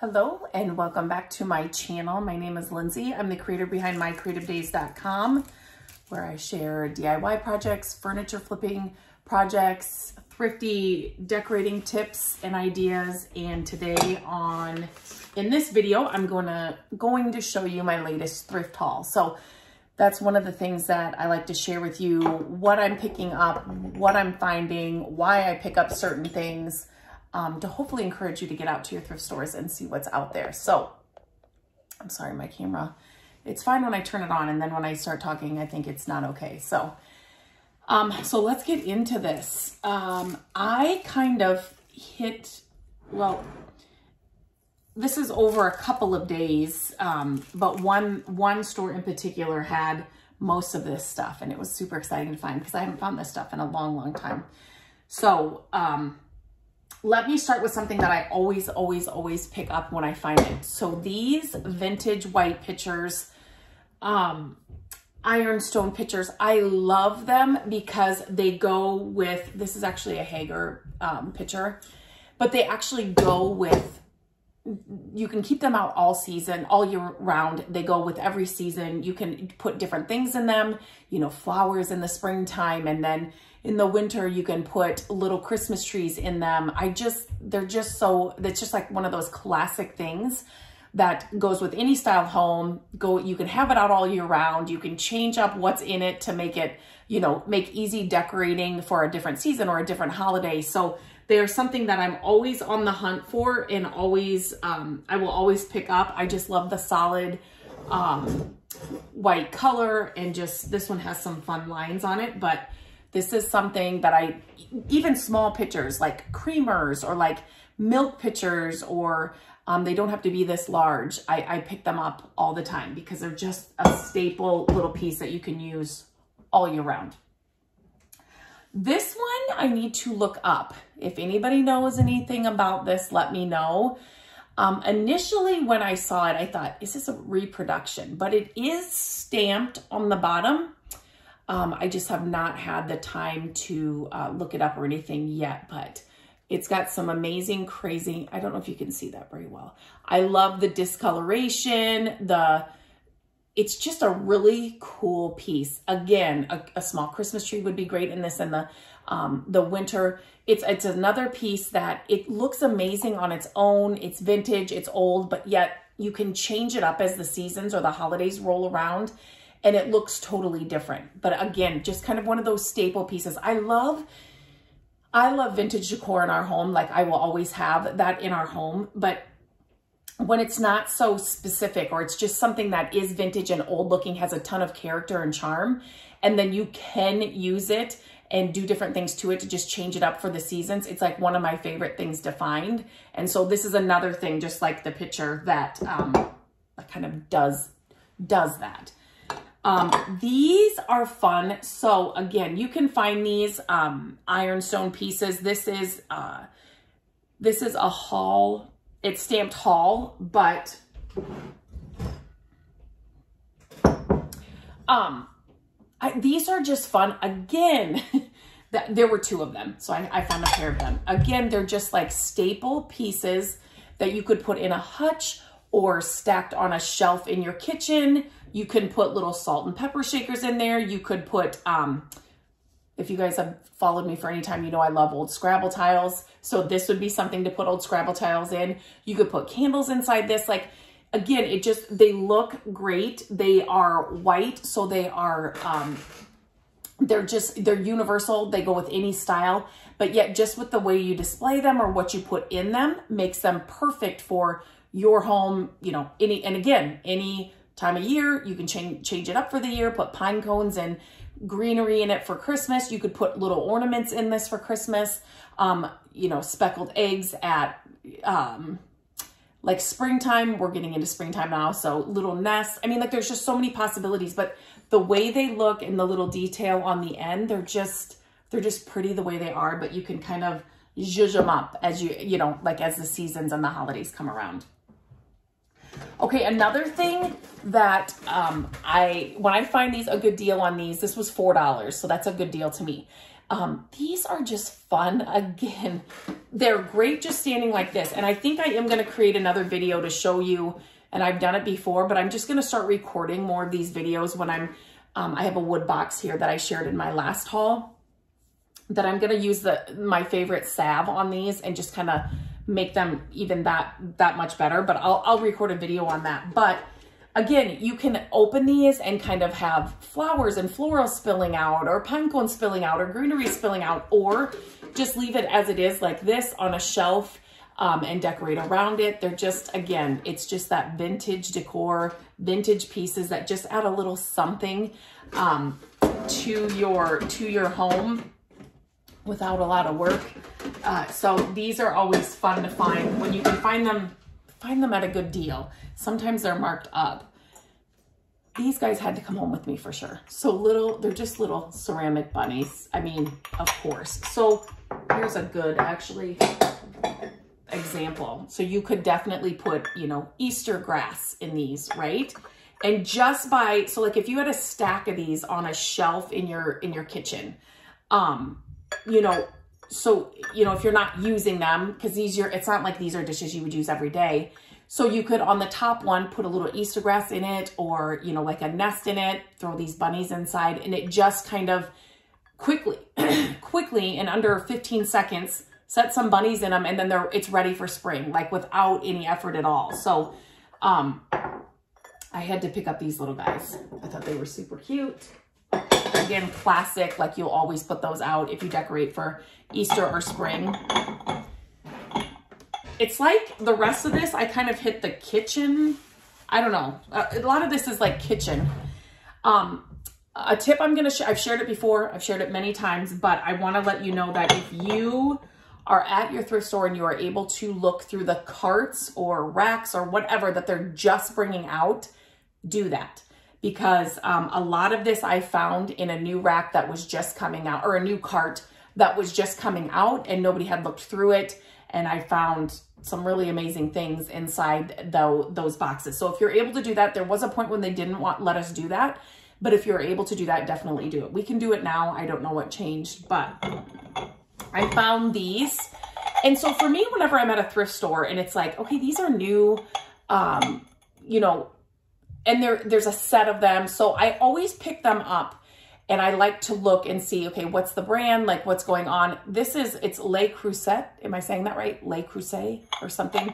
Hello and welcome back to my channel. My name is Lindsay. I'm the creator behind mycreativedays.com, where I share DIY projects, furniture flipping projects, thrifty decorating tips and ideas. And today in this video, I'm going to show you my latest thrift haul. So that's one of the things that I like to share with you, what I'm picking up, what I'm finding, why I pick up certain things, to hopefully encourage you to get out to your thrift stores and see what's out there. So I'm sorry, my camera, it's fine when I turn it on, and then when I start talking, I think it's not okay. So let's get into this. I kind of well, this is over a couple of days, but one store in particular had most of this stuff, and it was super exciting to find because I haven't found this stuff in a long, long time. So, let me start with something that I always pick up when I find it. So these vintage white pitchers, ironstone pitchers, I love them because they go with, this is actually a Hager pitcher, but they actually go with, you can keep them out all season, all year round. They go with every season. You can put different things in them, you know, flowers in the springtime, and then in the winter, you can put little Christmas trees in them. They're just so, it's just like one of those classic things that goes with any style home. You can have it out all year round. You can change up what's in it to make it, you know, make easy decorating for a different season or a different holiday. So they're something that I'm always on the hunt for, and always, I will always pick up. I just love the solid, white color, and just, this one has some fun lines on it, but this is something that even small pitchers like creamers or like milk pitchers, or they don't have to be this large. I pick them up all the time because they're just a staple little piece that you can use all year round. This one I need to look up. If anybody knows anything about this, let me know. Initially when I saw it, I thought, is this a reproduction? But it is stamped on the bottom. I just have not had the time to look it up or anything yet, but it's got some amazing, crazy, I don't know if you can see that very well. I love the discoloration. It's just a really cool piece. Again, a small Christmas tree would be great in this, in the winter. It's another piece that it looks amazing on its own. It's vintage, it's old, but yet you can change it up as the seasons or the holidays roll around, and it looks totally different. But again, just kind of one of those staple pieces. I love vintage decor in our home. Like, I will always have that in our home, but when it's not so specific, or it's just something that is vintage and old looking, has a ton of character and charm, and then you can use it and do different things to it to just change it up for the seasons. It's like one of my favorite things to find. And so this is another thing, just like the picture, that kind of does that. These are fun. So again, you can find these ironstone pieces. This is a haul. It's stamped haul, but these are just fun. Again, there were two of them, so I found a pair of them. Again, they're just like staple pieces that you could put in a hutch or stacked on a shelf in your kitchen. You can put little salt and pepper shakers in there. You could put, if you guys have followed me for any time, you know I love old Scrabble tiles. So this would be something to put old Scrabble tiles in. You could put candles inside this. Like, again, they look great. They are white, so they are, they're universal. They go with any style, but yet just with the way you display them or what you put in them makes them perfect for your home, you know, any time of year. You can change it up for the year, put pine cones and greenery in it for Christmas. You could put little ornaments in this for Christmas. You know, speckled eggs at, like springtime. We're getting into springtime now. So little nests. I mean, like, there's just so many possibilities, but the way they look and the little detail on the end, they're just pretty the way they are, but you can kind of zhuzh them up as you know, like as the seasons and the holidays come around. Okay, another thing that when I find a good deal on these, this was $4, so that's a good deal to me. These are just fun. Again, they're great just standing like this. And I think I am going to create another video to show you, and I've done it before, but I'm just going to start recording more of these videos when I have a wood box here that I shared in my last haul, that I'm going to use my favorite salve on these and just kind of make them even that much better. But I'll record a video on that. But again, you can open these and kind of have flowers and florals spilling out, or pine cones spilling out, or greenery spilling out, or just leave it as it is like this on a shelf and decorate around it. They're just, again, it's just that vintage decor, vintage pieces that just add a little something to your home without a lot of work. So these are always fun to find when you can find them at a good deal. Sometimes they're marked up. These guys had to come home with me for sure. So they're just little ceramic bunnies. I mean, of course. So here's a good, actually, example. So you could definitely put, you know, Easter grass in these, right? And just so like if you had a stack of these on a shelf in your kitchen, you know, so, you know, if you're not using them, because it's not like these are dishes you would use every day. So you could, on the top one, put a little Easter grass in it, or, you know, like a nest in it, throw these bunnies inside, and it just kind of quickly, in under 15 seconds, set some bunnies in them, and then it's ready for spring, like without any effort at all. So I had to pick up these little guys. I thought they were super cute. Again, classic, like you'll always put those out if you decorate for Easter or spring. It's like the rest of this, I kind of hit the kitchen. I don't know. A lot of this is like kitchen. A tip I've shared it before. I've shared it many times, but I want to let you know that if you are at your thrift store and you are able to look through the carts or racks or whatever that they're just bringing out, do that. Because a lot of this I found in a new rack that was just coming out, or a new cart that was just coming out, and nobody had looked through it. And I found some really amazing things inside those boxes. So if you're able to do that, there was a point when they didn't let us do that. But if you're able to do that, definitely do it. We can do it now. I don't know what changed, but I found these. And so for me, whenever I'm at a thrift store and it's like, okay, these are new, you know, and there's a set of them. So I always pick them up. And I like to look and see, okay, what's the brand? Like, what's going on? It's Le Creuset. Am I saying that right? Le Creuset or something.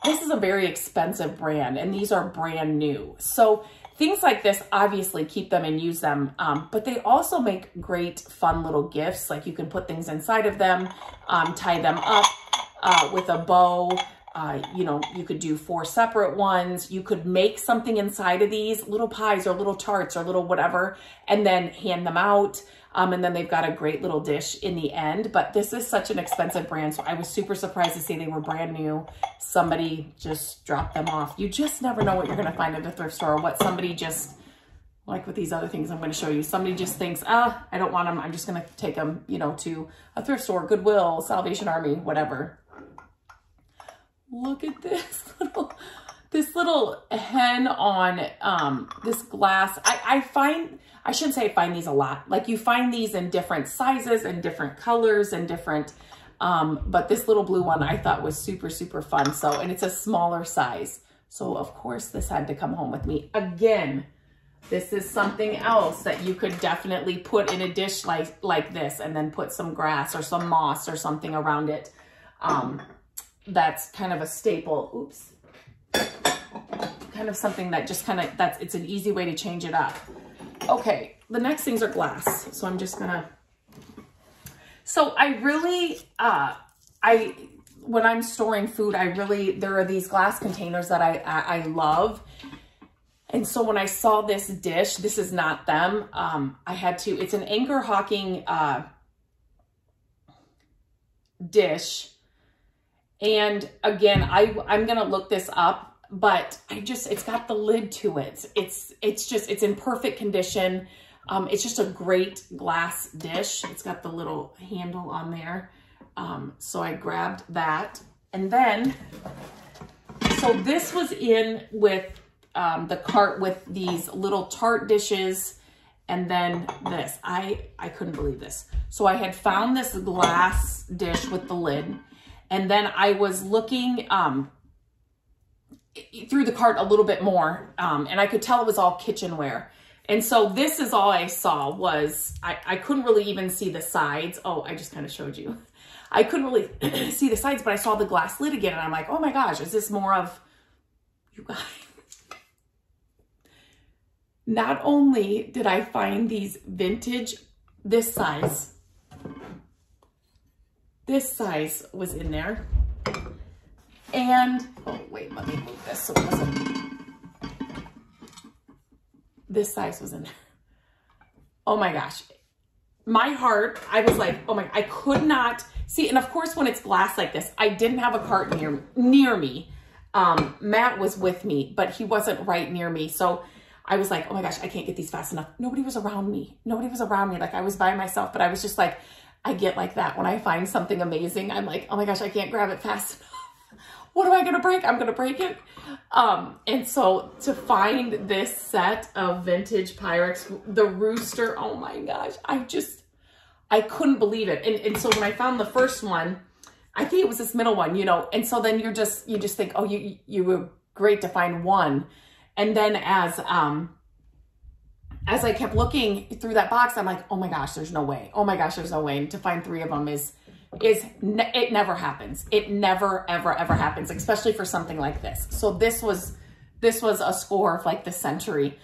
This is a very expensive brand, and these are brand new. So things like this, obviously keep them and use them. But they also make great, fun little gifts. Like you can put things inside of them, tie them up with a bow. You know, you could do 4 separate ones. You could make something inside of these, little pies or little tarts or little whatever, and then hand them out. And then they've got a great little dish in the end. But this is such an expensive brand, so I was super surprised to see they were brand new. Somebody just dropped them off. You just never know what you're going to find at a thrift store, or what somebody just, like with these other things I'm going to show you, somebody just thinks, I don't want them. I'm just going to take them, you know, to a thrift store, Goodwill, Salvation Army, whatever. Look at this little hen on this glass. I shouldn't say I find these a lot. Like you find these in different sizes and different colors and different, but this little blue one I thought was super, super fun. So, and it's a smaller size. So of course this had to come home with me. Again, this is something else that you could definitely put in a dish like this, and then put some grass or some moss or something around it. That's kind of a staple. Oops. Kind of something that just kind of, it's an easy way to change it up. Okay, the next things are glass. So I'm just gonna, so I really, when I'm storing food, there are these glass containers that I love. And so when I saw this dish, this is not them. I had to, it's an Anchor Hawking dish. And again, I'm going to look this up, but it's got the lid to it. It's in perfect condition. It's just a great glass dish. It's got the little handle on there. So I grabbed that. And then, so this was in with the cart with these little tart dishes And then this, I couldn't believe this. So I had found this glass dish with the lid, and then I was looking through the cart a little bit more, and I could tell it was all kitchenware. And so this is all I saw was, I couldn't really even see the sides. Oh, I just kind of showed you. I couldn't really see the sides, but I saw the glass lid again, and I'm like, oh my gosh, is this more of, you guys? Not only did I find these vintage, this size was in there. And, oh wait, let me move this so it doesn't, this size was in there. Oh my gosh. My heart, I was like, oh my, I could not see. And of course, when it's glass like this, I didn't have a cart near me. Matt was with me, but he wasn't right near me. So I was like, oh my gosh, I can't get these fast enough. Nobody was around me. Nobody was around me. Like I was by myself, but I was just like, I get like that. When I find something amazing, I'm like, oh my gosh, I can't grab it fast enough. What am I going to break? I'm going to break it. And so to find this set of vintage Pyrex, the rooster, oh my gosh, I couldn't believe it. And so when I found the first one, I think it was this middle one, you know, and so then you just think, oh, you were great to find one. And then as I kept looking through that box, I'm like, oh my gosh, there's no way. Oh my gosh, there's no way. And to find 3 of them it never happens. It never, ever, ever happens, especially for something like this. So this was a score of like the century.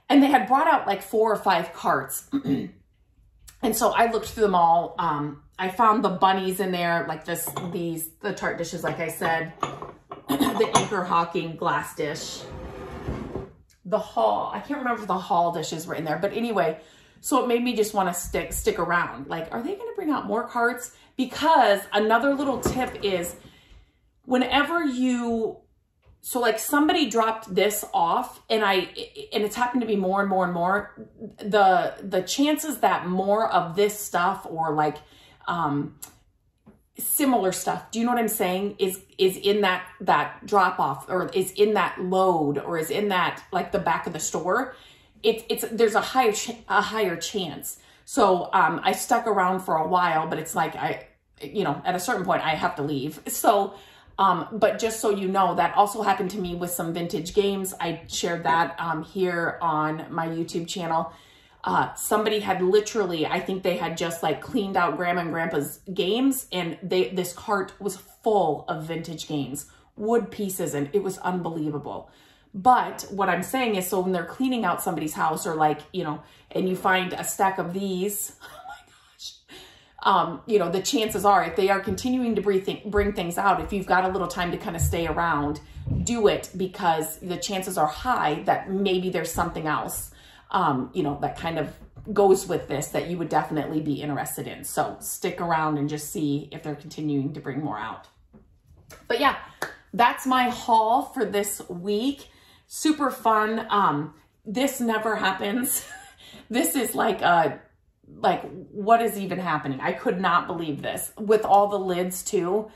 And they had brought out like 4 or 5 carts. And so I looked through them all. I found the bunnies in there, like the tart dishes, like I said, the Anchor Hawking glass dish. The Hall, I can't remember if the Hall dishes were in there, but anyway, so it made me just want to stick around. Like, are they going to bring out more carts? Because another little tip is whenever so like somebody dropped this off and it's happened to be more and more and more, the chances that more of this stuff or like, similar stuff, do you know what I'm saying, is in that drop off, or is in that load, or is in that like the back of the store, there's a higher chance. So I stuck around for a while, but it's like at a certain point I have to leave. So but just so you know, that also happened to me with some vintage games. I shared that here on my YouTube channel. Somebody had literally, I think they had just like cleaned out Grandma and Grandpa's games, and this cart was full of vintage games, wood pieces, and it was unbelievable. But what I'm saying is, so when they're cleaning out somebody's house, or like, and you find a stack of these, oh my gosh, the chances are, if they are continuing to bring things out, if you've got a little time to kind of stay around, do it, because the chances are high that maybe there's something else that kind of goes with this that you would definitely be interested in. So stick around and just see if they're continuing to bring more out. But yeah, that's my haul for this week. Super fun. This never happens. This is like, what is even happening? I could not believe this with all the lids too.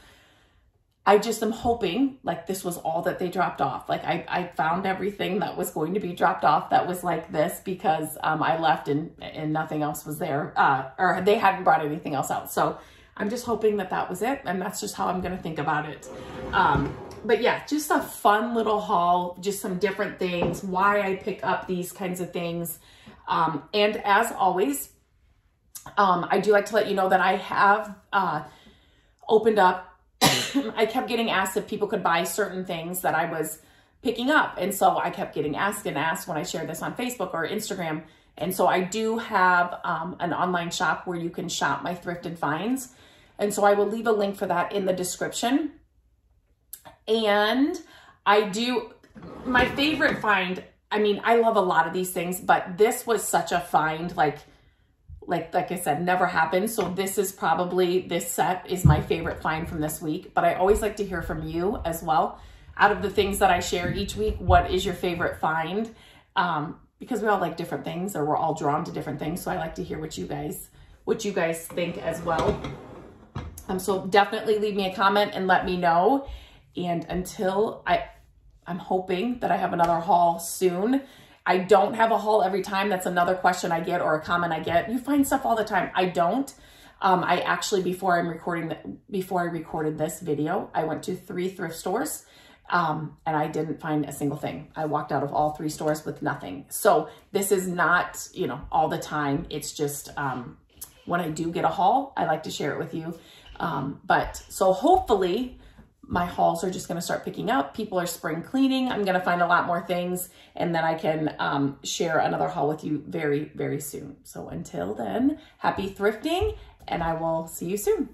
I just am hoping like this was all that they dropped off. Like I found everything that was going to be dropped off that was like this, because I left and nothing else was there, or they hadn't brought anything else out. So I'm just hoping that was it. And that's just how I'm going to think about it. But yeah, just a fun little haul, just some different things, why I pick up these kinds of things. And as always, I do like to let you know that I have opened up. I kept getting asked if people could buy certain things that I was picking up. And so I kept getting asked and asked when I shared this on Facebook or Instagram. And so I do have an online shop where you can shop my thrifted finds. And so I will leave a link for that in the description. And my favorite find, I mean, I love a lot of these things, but this was such a find, like I said, never happened. So this set is my favorite find from this week. But I always like to hear from you as well. Out of the things that I share each week, what is your favorite find? Because we all like different things, or we're all drawn to different things. So I like to hear what you guys think as well. So definitely leave me a comment and let me know. And until I'm hoping that I have another haul soon. I don't have a haul every time. That's another question I get or a comment I get. You find stuff all the time. I don't. I actually, before I recorded this video, I went to 3 thrift stores and I didn't find a single thing. I walked out of all 3 stores with nothing. So this is not, you know, all the time. It's just when I do get a haul, I like to share it with you. But so hopefully my hauls are just going to start picking up. People are spring cleaning. I'm going to find a lot more things, and then I can share another haul with you very, very soon. So until then, happy thrifting, and I will see you soon.